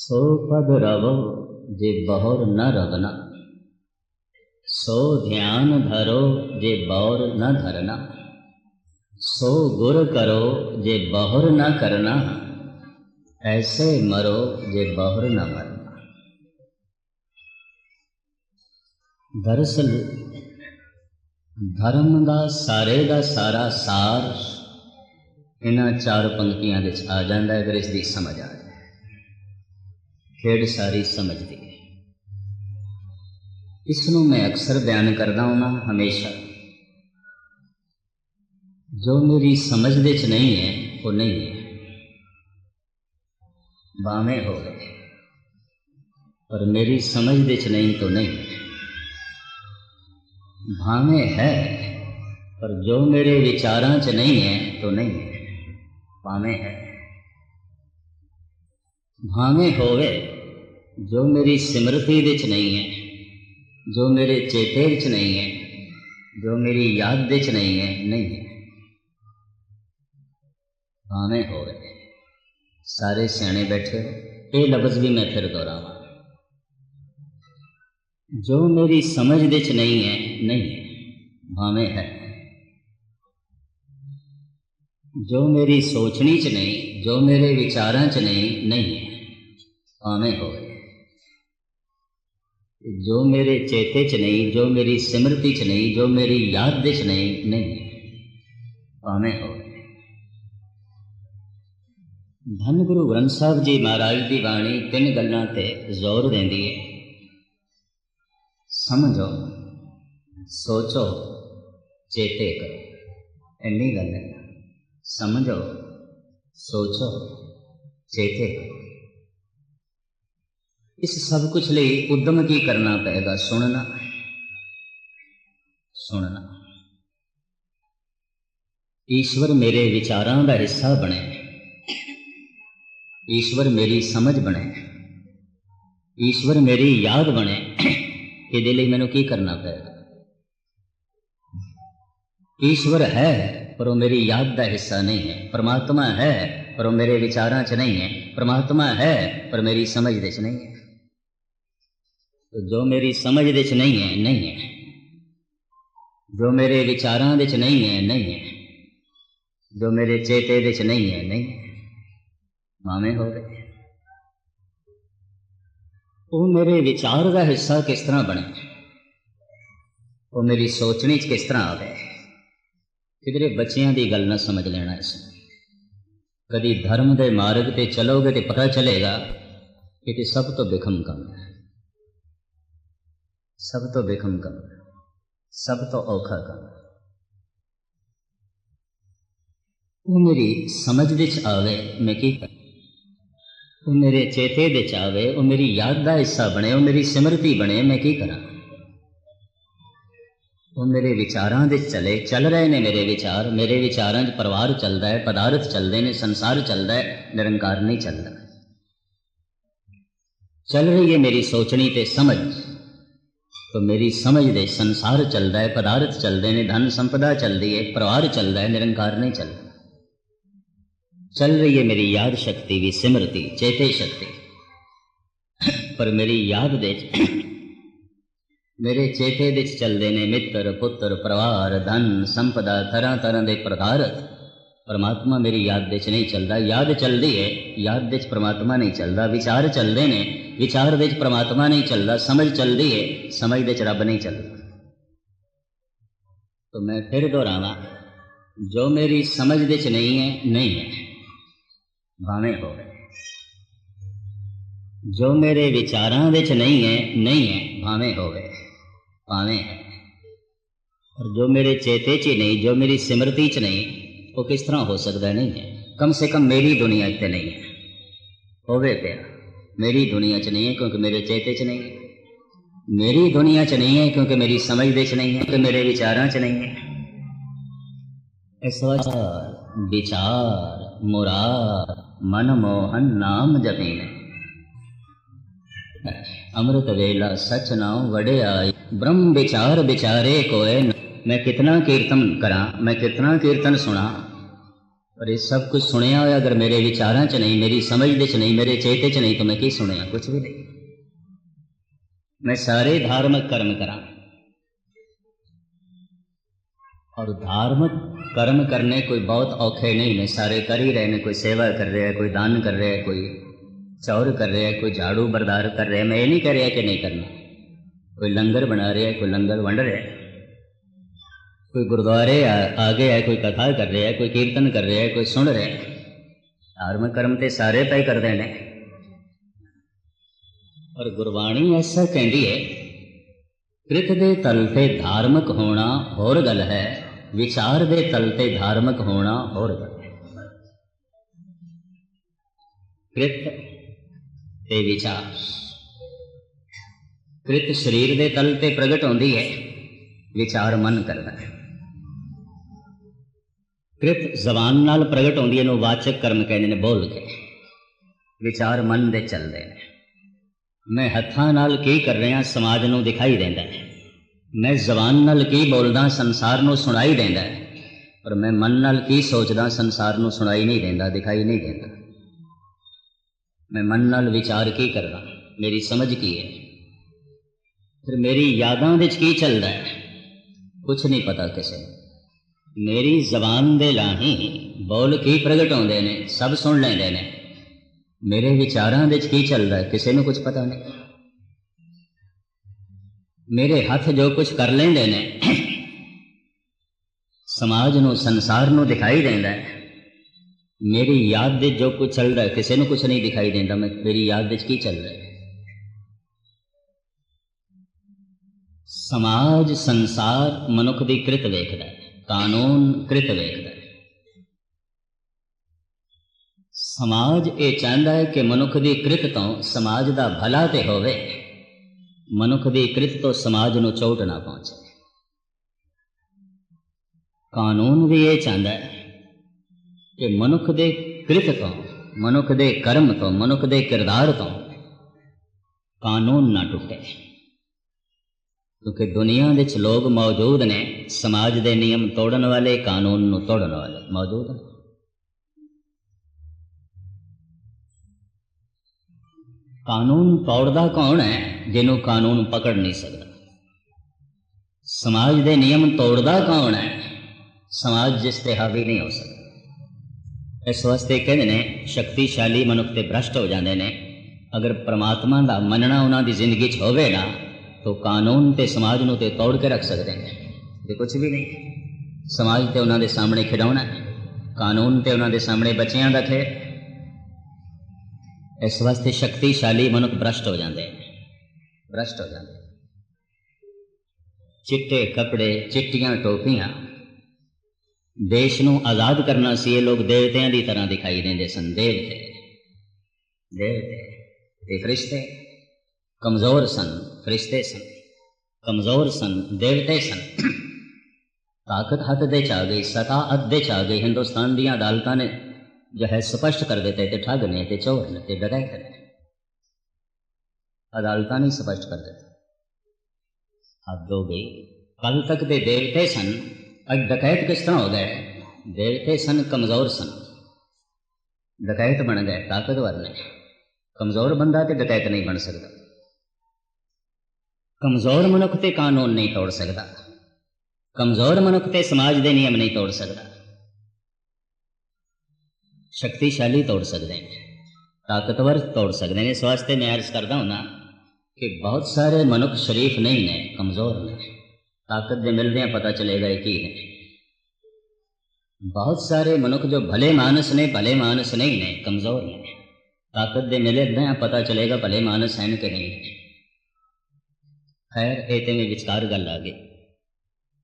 सो पद रवो जे बहुर न रवना, सो ध्यान धरो जे बौर न धरना, सो गुर करो जे बहुर न करना, ऐसे मरो जे बहुर न मरना। दरअसल धर्म का सारा सार इन्हां चार पंक्तियां विच आ जाता है अगर इसकी समझ आ जाए। खेड़ सारी समझती है। इसनों मैं अक्सर बयान करता हूँ हमेशा, जो मेरी समझ दे च नहीं है वो नहीं है, भावें हो गए, पर मेरी समझ दे च नहीं तो नहीं है। भावें है पर जो मेरे विचारां च नहीं है तो नहीं है, भावें है। भावें होवे जो मेरी सिमरती दे च नहीं है, जो मेरे चेते च नहीं है, जो मेरी याद दे च नहीं है, नहीं है। भावें होवे, सारे सियाने बैठे हो, ये लफ्ज़ भी मैं फिर दोहरावां, जो मेरी समझ दे च नहीं है, नहीं है, भावें है। जो मेरी सोचनी च नहीं, जो मेरे विचारां च नहीं, नहीं है, भावें होवे। जो मेरे चेते च नहीं, जो मेरी सिमरती च नहीं, जो मेरी याद दे च नहीं, नहीं है, भावें होवे। धन गुरु ग्रंथ साहब जी महाराज की बाणी तीन गल्लां ते जोर देंदी है। समझो, सोचो, चेते करो, इन्नी गल है। समझो, सोचो, चेते करो। इस सब कुछ लिए उद्यम की करना पड़ेगा? सुनना, सुनना। ईश्वर मेरे विचारां का हिस्सा बने, ईश्वर मेरी समझ बने, ईश्वर मेरी याद बने, ये लिए मैनू की करना पड़ेगा? ईश्वर है पर वो मेरी याद का हिस्सा नहीं है। परमात्मा है पर वो मेरे विचारां च नहीं है। परमात्मा है पर मेरी समझ दे च नहीं है। तो जो मेरी समझ दे च नहीं है, नहीं है। जो मेरे विचारां दे च नहीं है, नहीं है। जो मेरे चेते दे च नहीं है, नहीं है, भावें हो गए। वो मेरे विचार का हिस्सा किस तरह बने, वो मेरी सोचने च किस तरह आ गए। किधरे बच्चियां की गल ना समझ लेना। इसमें कभी धर्म के मार्ग पर चलोगे तो पता चलेगा कि सब तो बिखम कम है, सब तो बिखम कम है, सब तो औखा कम है। वो मेरी समझ दे च आवे, मैं की कर, वो मेरे चेते दे च आवे, वो मेरी याद का हिस्सा बने, वो मेरी सिमरती बने, मैं की करा। वो मेरे विचारां दे चले, चल रहे ने मेरे विचार, मेरे विचारां च परिवार चलता है, पदार्थ चलते हैं, संसार चलता है, निरंकार नहीं चलता। चल रही है मेरी सोचनी ते समझ, तो मेरी समझ दे संसार चलता है, पदार्थ चलते हैं, धन संपदा चलती है, परिवार चलता है, निरंकार नहीं चलता। चल रही है मेरी याद शक्ति भी, सिमरती चेते शक्ति, पर मेरी याद दे मेरे चेते दे चलते ने मित्र पुत्र परिवार धन संपदा तरह तरह के पदार्थ। परमात्मा मेरी याद दे नहीं चलता। याद चलती है, याद दे परमात्मा नहीं चलता। विचार चलते हैं, विचार दे परमात्मा नहीं चलता। समझ चलती है, समझ दे रब नहीं चलता। तो मैं फिर दोहरावा, जो मेरी समझ दे नहीं है, नहीं है, भावें हो गए। जो मेरे विचारां दे नहीं है, नहीं है, भावें हो गए, भावें है। और जो मेरे चेते च नहीं, जो मेरी सिमरती च नहीं, वो किस तरह हो सकता है? नहीं है। कम से कम मेरी दुनिया च नहीं है। होवे पिया मेरी दुनिया च नहीं है, क्योंकि मेरे चेते च नहीं है। मेरी दुनिया च नहीं है क्योंकि मेरी समझ दे च नहीं है, क्योंकि मेरे विचारां च नहीं है। इस विचार मुराद मनमोहन नाम जपीने, अमृत वेला सच नाम वड़े आए, ब्रह्म विचार विचारे कोय। मैं कितना कीर्तन करा, मैं कितना कीर्तन सुना, पर ये सब कुछ सुनिया होया अगर मेरे विचारां च नहीं, मेरी समझ दे च नहीं, मेरे चेते च नहीं, तो मैं की सुनिया? कुछ भी नहीं। मैं सारे धार्मिक कर्म करा, और धार्मिक कर्म करने कोई बहुत औखे नहीं ने, सारे कर ही रहे ने। कोई सेवा कर रहा है, कोई दान कर रहा है, कोई चौर कर रहा है, कोई झाड़ू बरदार कर रहा है। मैं ये नहीं कह रहा कि नहीं करना। कोई लंगर बना रहा है, कोई लंगर वंड रहा है, कोई गुरुद्वारे आगे है, कोई कथा कर रहा है, कोई कीर्तन कर रहा है, कोई सुन रहा है। धार्मिक कर्म तो सारे तय करते हैं। और गुरबाणी ऐसा कहती है, कृत दे तल ते धार्मिक होना होर गल है, विचार दे तल ते धार्मिक होना होर गल है। कृत ते विचार, कृत शरीर दे तल ते प्रगट होंदी है, विचार मन करता है। कृत जबान नाल प्रगट होंदी है, वाचक कर्म कहते हैं, बोल के। विचार मन दे चलते हैं। मैं हत्थां नाल की कर रहा समाज नूं दिखाई देंदा है, मैं जबान नाल की बोलदा संसार नूं सुनाई देंदा है, पर मैं मन नाल की सोचदा संसार नूं सुनाई नहीं देंदा, दिखाई नहीं देंदा। मैं मन नाल विचार की करदा, मेरी समझ की है, फिर मेरी यादां विच की चलदा है, कुछ नहीं पता किसे। मेरी जबान दे लाही बोल की प्रगट होंदे ने, सब सुन लैंदे ने, मेरे विचारां विच की चल रहा है किसी को कुछ पता नहीं। मेरे हथ जो कुछ कर लेंदे ने समाज नूं संसार नूं दिखाई देंदा है, मेरी याद विच जो कुछ चल रहा है किसी को कुछ नहीं दिखाई देंदा। मेरी याद विच की चल रहा है? समाज संसार मनुख दी कृत वेखदा है, कानून कृत वेखदा है। समाज ये चाहता है कि मनुख की कृत तो समाज का भला तो होवे, मनुख की कृत तो समाज नूं चोट ना पहुंचे। कानून भी ये चाहता है कि मनुख के कृत तो, मनुख के कर्म तो, मनुख के किरदार तो कानून ना टुटे। क्योंकि दुनिया विच लोग मौजूद ने समाज के नियम तोड़न वाले, कानून नूं तोड़न वाले मौजूद ने। कानून तोड़दा कौन है? जिन्हों कानून पकड़ नहीं सकता। समाज के नियम तोड़दा कौन है? समाज जिस ते हावी नहीं हो सकता। इस वास्ते कहते हैं शक्तिशाली मनुख ते भ्रष्ट हो जाते हैं। अगर परमात्मा का मनना उन्होंने जिंदगी च होवे ना, तो कानून ते समाज नूं ते तोड़ के रख सकते हैं। ये कुछ भी नहीं। समाज ते उन्होंने सामने खिडौना, कानून ते उन्होंने सामने बच्चियां दा खेल। इस वास्ते शक्तिशाली मनुख भ्रष्ट हो जाते हैं, भ्रष्ट हो जाते। चिट्टे कपड़े, चिट्टियां टोपियां, देश नूं आज़ाद करना सी। ये लोग देवतियां की तरह दिखाई देंदे सन। देवते देवते ते फरिश्ते कमज़ोर सन, फरिश्ते सन कमज़ोर सन, देवते सन। ताकत हथ दे च आ गई, सता अध दे च आ गई। हिंदुस्तान दी अदालतां ने जो है स्पष्ट कर देते थे ठग ने, ते चोर ने, ते डकैत ने। अदालतां नहीं स्पष्ट कर देते। हद हो गई। कल तक दे देवते सन, अब डकैत किस तरह हो गए? देवते सन कमज़ोर सन, डकैत बन गए ताकतवर ने। कमज़ोर बंदा तो डकैत नहीं बन सकता। कमज़ोर मनुख ते कानून नहीं तोड़ सकता। कमज़ोर मनुख ते समाज के नियम नहीं तोड़ सकता। शक्तिशाली तोड़ सकते हैं, ताकतवर तोड़ सकते हैं। इस वास्ते मैं अर्ज करता हूँ ना कि बहुत सारे मनुख शरीफ नहीं ने, कमज़ोर ने। ताकत दे मिलदे पता चलेगा ये की है। बहुत सारे मनुख जो भले मानस ने, भले मानस नहीं ने, कमज़ोर ने। ताकत दे मिलदे पता चलेगा भले मानस हैं कि नहीं। खैर ये में विचकार गल आ गई।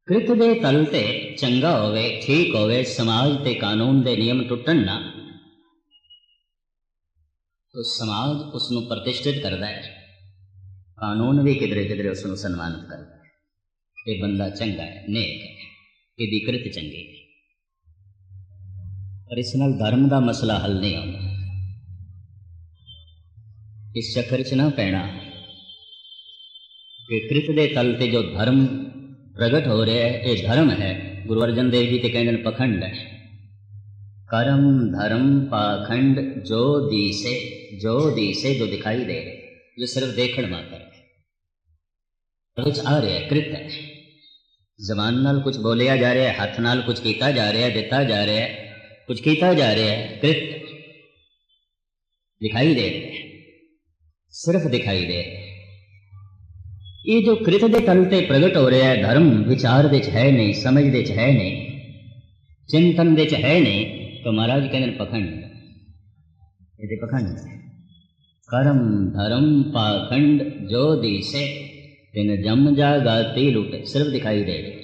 कृत दे तल ते चंगा होवे, ठीक होवे, समाज ते कानून दे नियम टुटन ना, तो समाज उसनों प्रतिष्ठित करता है, कानून भी किधरे किधरे उसनों सन्मानित करता है। ये बंदा चंगा है, नेक है, यदी कृत चंगी है। पर इस नाल धर्म का मसला हल नहीं होता। इस चक्कर च ना पैना कि कृत दे तल ते जो धर्म प्रगट हो रहा है, ये धर्म है। गुरु अर्जन देव जी तो कहते हैं पखंड है। कर्म धर्म पाखंड जो दिसे जो दिखाई दे रहे, जो सिर्फ देखण मात्र है। कुछ आ रहा है, कृत है, जबान नाल कुछ बोलिया जा रहा है, हाथ नाल कुछ कीता जा रहा है, दिता जा रहा है, कुछ कीता जा रहा है, कृत दिखाई दे रहे, सिर्फ दिखाई दे रहे। ये जो कृत दे तल ते प्रगट हो रहा है, धर्म विचार दे च है नहीं, समझ दे च है नहीं, चिंतन दे च है नहीं, तो महाराज कहते पखंड, ये पखंड। कर्म धर्म पाखंड जो दिसे तिन जम जागाती लुटे, सिर्फ दिखाई दे रहे।